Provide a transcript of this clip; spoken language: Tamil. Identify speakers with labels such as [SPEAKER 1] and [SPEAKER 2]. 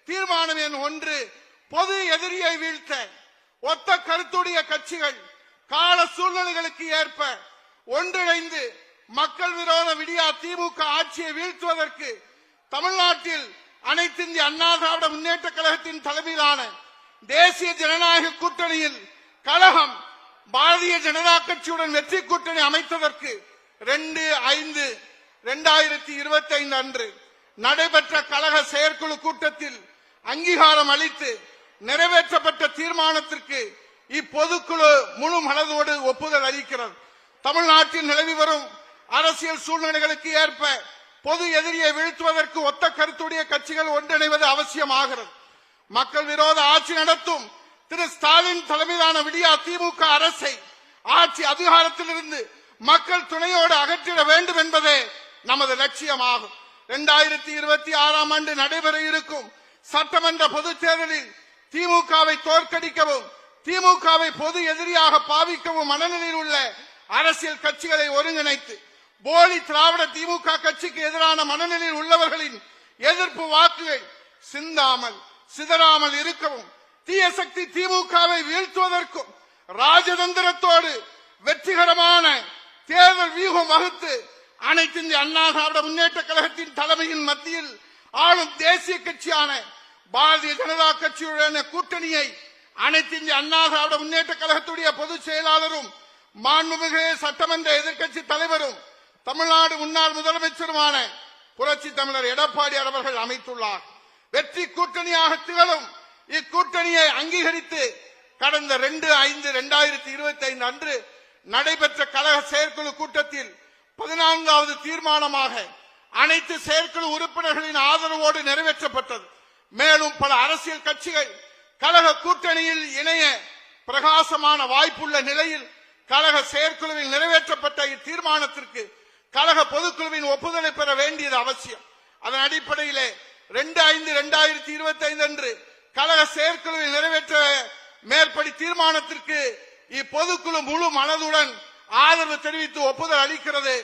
[SPEAKER 1] தீர்மானம் எண் 1 பொது எதிரியை வீழ்த்த ஒத்த கருத்துடைய கட்சிகள் கால சூழ்நிலைகளுக்கு ஏற்ப ஒன்றிணைந்து மக்கள் விரோத விடியா திமுக ஆட்சியை வீழ்த்துவதற்கு தமிழ்நாட்டில் அனைத்து இந்திய அண்ணா திராவிட முன்னேற்ற கழகத்தின் தலைமையிலான தேசிய ஜனநாயக கூட்டணியில் கழகம் பாரதிய ஜனதா கட்சியுடன் வெற்றி கூட்டணி அமைத்ததற்கு 2/5/2025 அன்று நடைபெற்ற கழக செயற்குழு கூட்டத்தில் அங்கீகாரம் அளித்து நிறைவேற்றப்பட்ட தீர்மானத்திற்கு இப்பொதுக்குழு முழு மனதோடு ஒப்புதல் அளிக்கிறது. தமிழ்நாட்டில் நிலவி வரும் அரசியல் சூழ்நிலைகளுக்கு ஏற்ப பொது எதிரியை வீழ்த்துவதற்கு ஒத்த கருத்துடைய கட்சிகள் ஒன்றிணைவது அவசியமாகிறது. மக்கள் விரோத ஆட்சி நடத்தும் திரு ஸ்டாலின் தலைமையிலான விடியா திமுக அரசை ஆட்சி அதிகாரத்திலிருந்து மக்கள் துணையோடு அகற்றிட வேண்டும் என்பதே நமது லட்சியமாகும். 2026 ஆண்டு நடைபெற இருக்கும் சட்டமன்ற பொதுத் தேர்தலில் திமுகவை தோற்கடிக்கவும் திமுகவை பொது எதிரியாக பாவிக்கவும் மனநிலையில் உள்ள அரசியல் கட்சிகளை ஒருங்கிணைத்து போலி திராவிட திமுக கட்சிக்கு எதிரான மனநிலையில் உள்ளவர்களின் எதிர்ப்பு வாக்குகள் சிந்தாமல் சிதறாமல் இருக்கவும் தீய சக்தி திமுகவை வீழ்த்துவதற்கும் ராஜதந்திரத்தோடு வெற்றிகரமான தேர்தல் வியூகம் வகுத்து அனைத்து இந்திய அண்ணா திராவிட முன்னேற்ற கழகத்தின் தலைமையின் மத்தியில் ஆளும் தேசிய கட்சியான பாரதிய ஜனதா கட்சியுடனான கூட்டணியை அனைத்து இந்திய அண்ணா திராவிட முன்னேற்ற கழகத்துடைய பொதுச் செயலாளரும் மாண்புமிகு சட்டமன்ற எதிர்க்கட்சி தலைவரும் தமிழ்நாடு முன்னாள் முதலமைச்சருமான புரட்சி தமிழர் எடப்பாடியார் அவர்கள் அமைத்துள்ளார். வெற்றி கூட்டணியாக திகழும் இக்கூட்டணியை அங்கீகரித்து கடந்த 2/5/2025 அன்று நடைபெற்ற கழக செயற்குழு கூட்டத்தில் 14வது தீர்மானமாக அனைத்து செயற்குழு உறுப்பினர்களின் ஆதரவோடு நிறைவேற்றப்பட்டது. மேலும் பல அரசியல் கட்சிகள் கழக கூட்டணியில் இணைய பிரகாசமான வாய்ப்புள்ள நிலையில் கழக செயற்குழுவில் நிறைவேற்றப்பட்ட இத்தீர்மானத்திற்கு கழக பொதுக்குழுவின் ஒப்புதலை பெற வேண்டியது அவசியம். அதன் அடிப்படையிலே 2/5/2025 அன்று கழக செயற்குழுவில் நிறைவேற்ற மேற்படி தீர்மானத்திற்கு இப்பொதுக்குழு முழு மனதுடன் ஆதரவு தெரிவித்து ஒப்புதல் அளிக்கிறது.